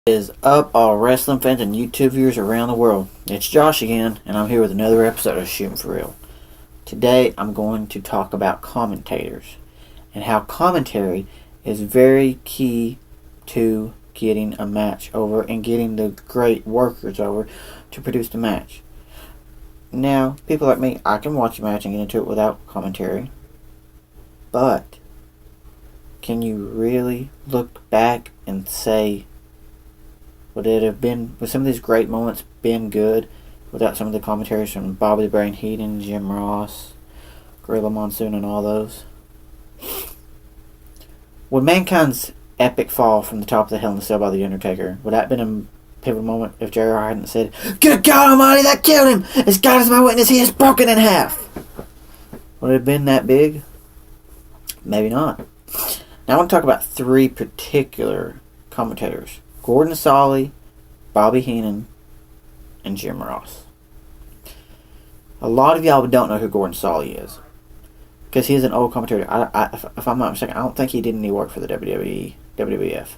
Is up, all wrestling fans and YouTube viewers around the world? It's Josh again, and I'm here with another episode of Shootin' for Real. Today, I'm going to talk about commentators and how commentary is very key to getting a match over and getting the great workers over to produce the match. Now, people like me, I can watch a match and get into it without commentary, but can you really look back and say, would some of these great moments been good without some of the commentaries from Bobby the Brain Heenan, Jim Ross, Gorilla Monsoon, and all those? Would Mankind's epic fall from the top of the Hell in a Cell by The Undertaker, would that have been a pivotal moment if JR hadn't said, "Good God Almighty, that killed him! As God is my witness, he is broken in half"? Would it have been that big? Maybe not. Now I want to talk about three particular commentators: Gordon Sollie, Bobby Heenan, and Jim Ross. A lot of y'all don't know who Gordon Sollie is, because he is an old commentator. If I'm not mistaken, I don't think he did any work for the WWE, WWF.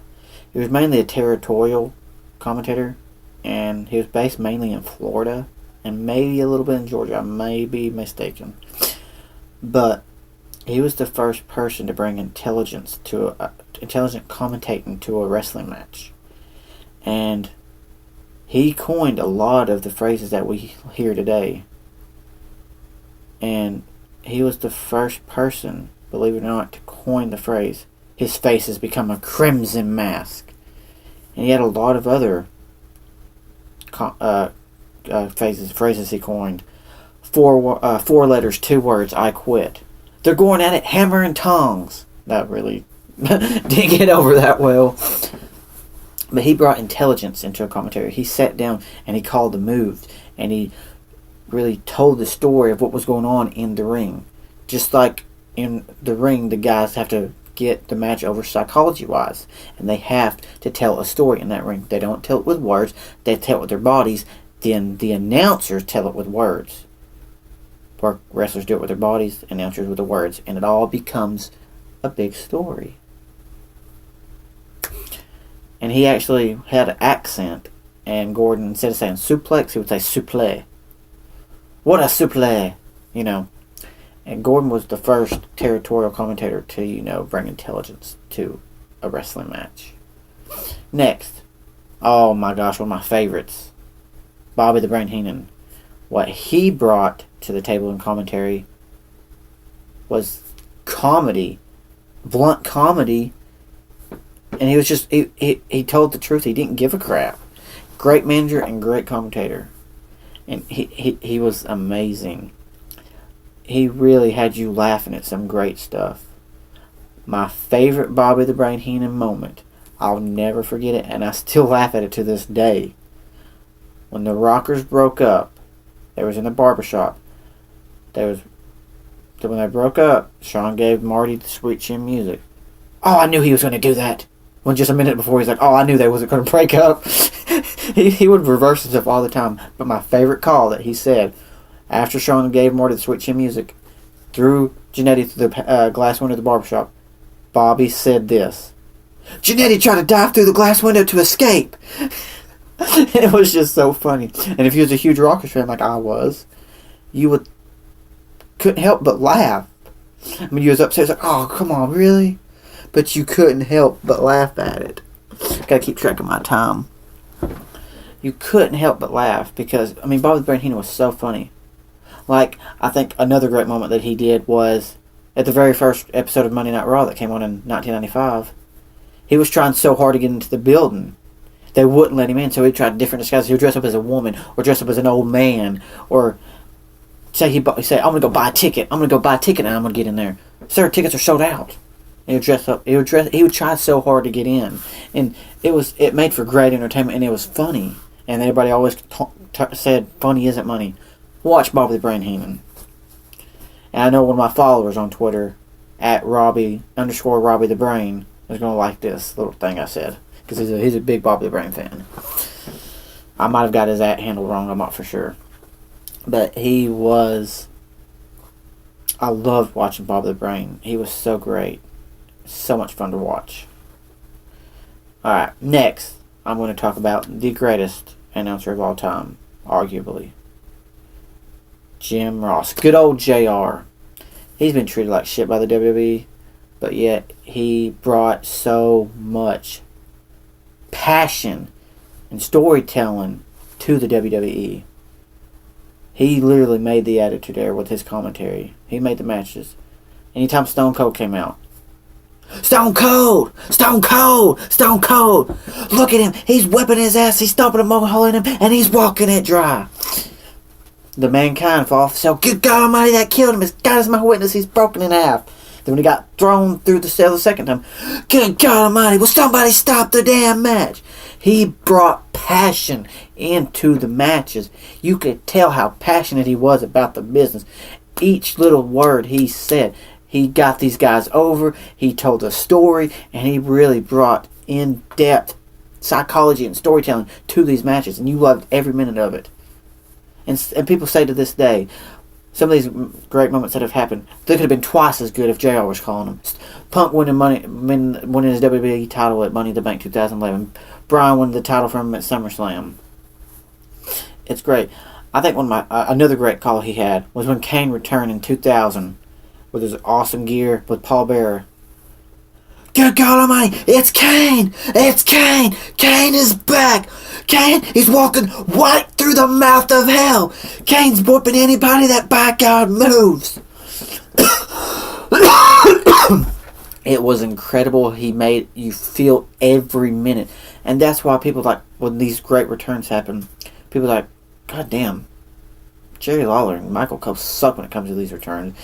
He was mainly a territorial commentator, and he was based mainly in Florida, and maybe a little bit in Georgia. I may be mistaken. But he was the first person to bring intelligent commentating to a wrestling match. And he coined a lot of the phrases that we hear today. And he was the first person, believe it or not, to coin the phrase, "His face has become a crimson mask." And he had a lot of other phrases he coined. Four letters, 2 words, "I quit." They're going at it hammer and tongs. That really didn't get over that well. But he brought intelligence into a commentary. He sat down and he called the moves, and he really told the story of what was going on in the ring. Just like in the ring, the guys have to get the match over psychology-wise, and they have to tell a story in that ring. They don't tell it with words, they tell it with their bodies. Then the announcers tell it with words. Where wrestlers do it with their bodies, announcers with the words, and it all becomes a big story. And he actually had an accent, and Gordon, instead of saying suplex, he would say supple. What a supple, And Gordon was the first territorial commentator to, bring intelligence to a wrestling match. Next, oh my gosh, one of my favorites, Bobby the Brain Heenan. What he brought to the table in commentary was comedy, blunt comedy. And he was just, he told the truth. He didn't give a crap. Great manager and great commentator. And he was amazing. He really had you laughing at some great stuff. My favorite Bobby the Brain Heenan moment, I'll never forget it, and I still laugh at it to this day. When the Rockers broke up, they was in the barbershop. When they broke up, Shawn gave Marty the Sweet Chin Music. Oh, I knew he was going to do that. When just a minute before, he's like, oh, I knew they wasn't going to break up. he would reverse himself all the time. But my favorite call that he said, after Shawn gave Marty the Sweet Chin Music, threw Jannetty through the glass window of the barbershop, Bobby said this: "Jannetty tried to dive through the glass window to escape." It was just so funny. And if you was a huge Rockers fan like I was, you couldn't help but laugh. I mean, you was upset. It's like, oh, come on, really? But you couldn't help but laugh at it. Gotta keep track of my time. You couldn't help but laugh because, Bobby the Brain Heenan was so funny. Like, I think another great moment that he did was at the very first episode of Monday Night Raw that came on in 1995. He was trying so hard to get into the building. They wouldn't let him in, so he tried different disguises. He would dress up as a woman, or dress up as an old man, or say I'm going to go buy a ticket. I'm going to go buy a ticket and I'm going to get in there. Sir, tickets are sold out. He would dress up. He would try so hard to get in, and it made for great entertainment, and it was funny. And everybody always said funny isn't money. Watch Bobby the Brain Heenan. And I know one of my followers on Twitter at Robbie_Robbie the Brain is going to like this little thing I said, because he's a big Bobby the Brain fan. I might have got his handle wrong. I'm not for sure, but I loved watching Bobby the Brain. He was so great. So much fun to watch. Alright, next. I'm going to talk about the greatest announcer of all time, arguably. Jim Ross. Good old JR. He's been treated like shit by the WWE, but yet he brought so much passion and storytelling to the WWE. He literally made the Attitude Era with his commentary. He made the matches. Anytime Stone Cold came out, Stone Cold! Stone Cold! Stone Cold! Look at him! He's whipping his ass, he's stomping a mohole in him, and he's walking it dry. The Mankind fall off the cell. Good God Almighty, that killed him. As God is my witness, he's broken in half. Then when he got thrown through the cell the second time, good God Almighty, will somebody stop the damn match? He brought passion into the matches. You could tell how passionate he was about the business. Each little word he said, he got these guys over, he told a story, and he really brought in-depth psychology and storytelling to these matches, and you loved every minute of it. And people say to this day, some of these great moments that have happened, they could have been twice as good if JR was calling them. Punk winning his WWE title at Money in the Bank 2011. Bryan winning the title from him at SummerSlam. It's great. I think one of my another great call he had was when Kane returned in 2000 with his awesome gear with Paul Bearer. Good God Almighty, it's Kane! It's Kane! Kane is back! Kane, he's walking right through the mouth of hell! Kane's whooping anybody that by God moves! It was incredible. He made you feel every minute. And that's why people like, when these great returns happen, people are like, God damn, Jerry Lawler and Michael Cole suck when it comes to these returns.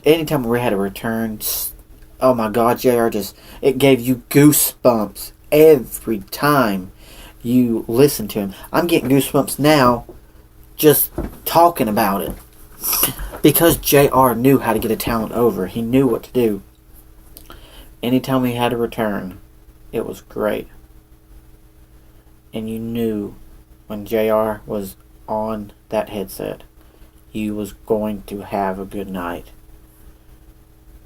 Anytime we had a return, oh my God, JR it gave you goosebumps every time you listen to him. I'm getting goosebumps now just talking about it. Because JR knew how to get a talent over. He knew what to do. Anytime he had a return, it was great. And you knew when JR was on that headset, you was going to have a good night.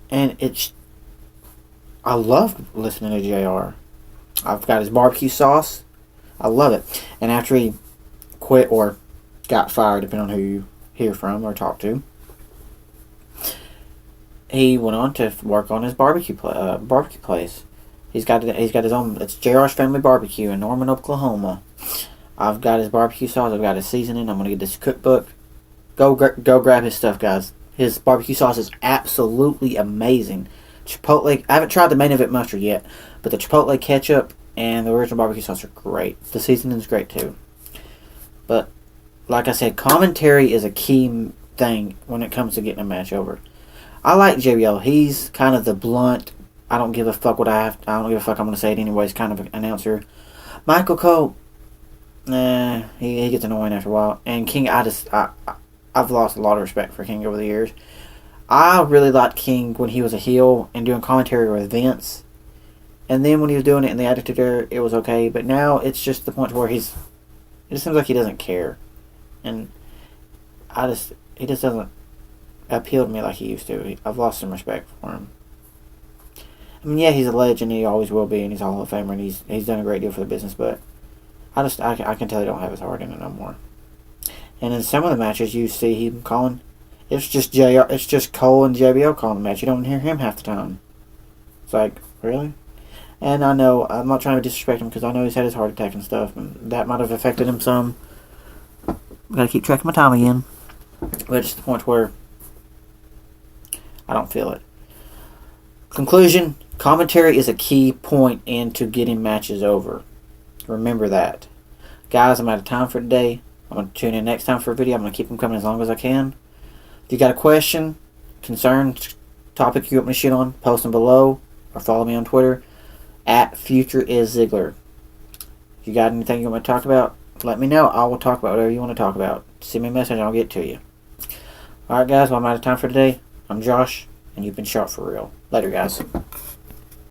And I loved listening to JR. I've got his barbecue sauce. I love it. And after he quit or got fired, depending on who you hear from or talk to, he went on to work on his barbecue place. He's got his own. It's JR's Family Barbecue in Norman, Oklahoma. I've got his barbecue sauce. I've got his seasoning. I'm gonna get this cookbook. Go grab his stuff, guys. His barbecue sauce is absolutely amazing. Chipotle. I haven't tried the main event mustard yet, but the Chipotle ketchup and the original barbecue sauce are great. The seasoning is great too. But like I said, commentary is a key thing when it comes to getting a match over. I like JBL. He's kind of the blunt, I don't give a fuck what I don't give a fuck, I'm going to say it anyways kind of an announcer. Michael Cole, he gets annoying after a while. And King, I've lost a lot of respect for King over the years. I really liked King when he was a heel and doing commentary with Vince. And then when he was doing it in the Attitude Era, it was okay. But now it's just the point where it just seems like he doesn't care. And he just doesn't appeal to me like he used to. I've lost some respect for him. I mean, yeah, he's a legend. He always will be, and he's a Hall of Famer, and he's done a great deal for the business. But I can tell he don't have his heart in it no more. And in some of the matches, you see him calling. It's just It's just Cole and JBL calling the match. You don't hear him half the time. It's like, really? And I know I'm not trying to disrespect him because I know he's had his heart attack and stuff, and that might have affected him some. Gotta keep track of my time again. But it's the point where I don't feel it. Conclusion, commentary is a key point into getting matches over. Remember that. Guys, I'm out of time for today. I'm going to tune in next time for a video. I'm going to keep them coming as long as I can. If you got a question, concern, topic you want me to shoot on, post them below or follow me on Twitter @FutureIsZiggler. If you got anything you want me to talk about, let me know. I will talk about whatever you want to talk about. Send me a message and I'll get to you. Alright guys, well, I'm out of time for today. I'm Josh, and you've been shot for real. Later guys.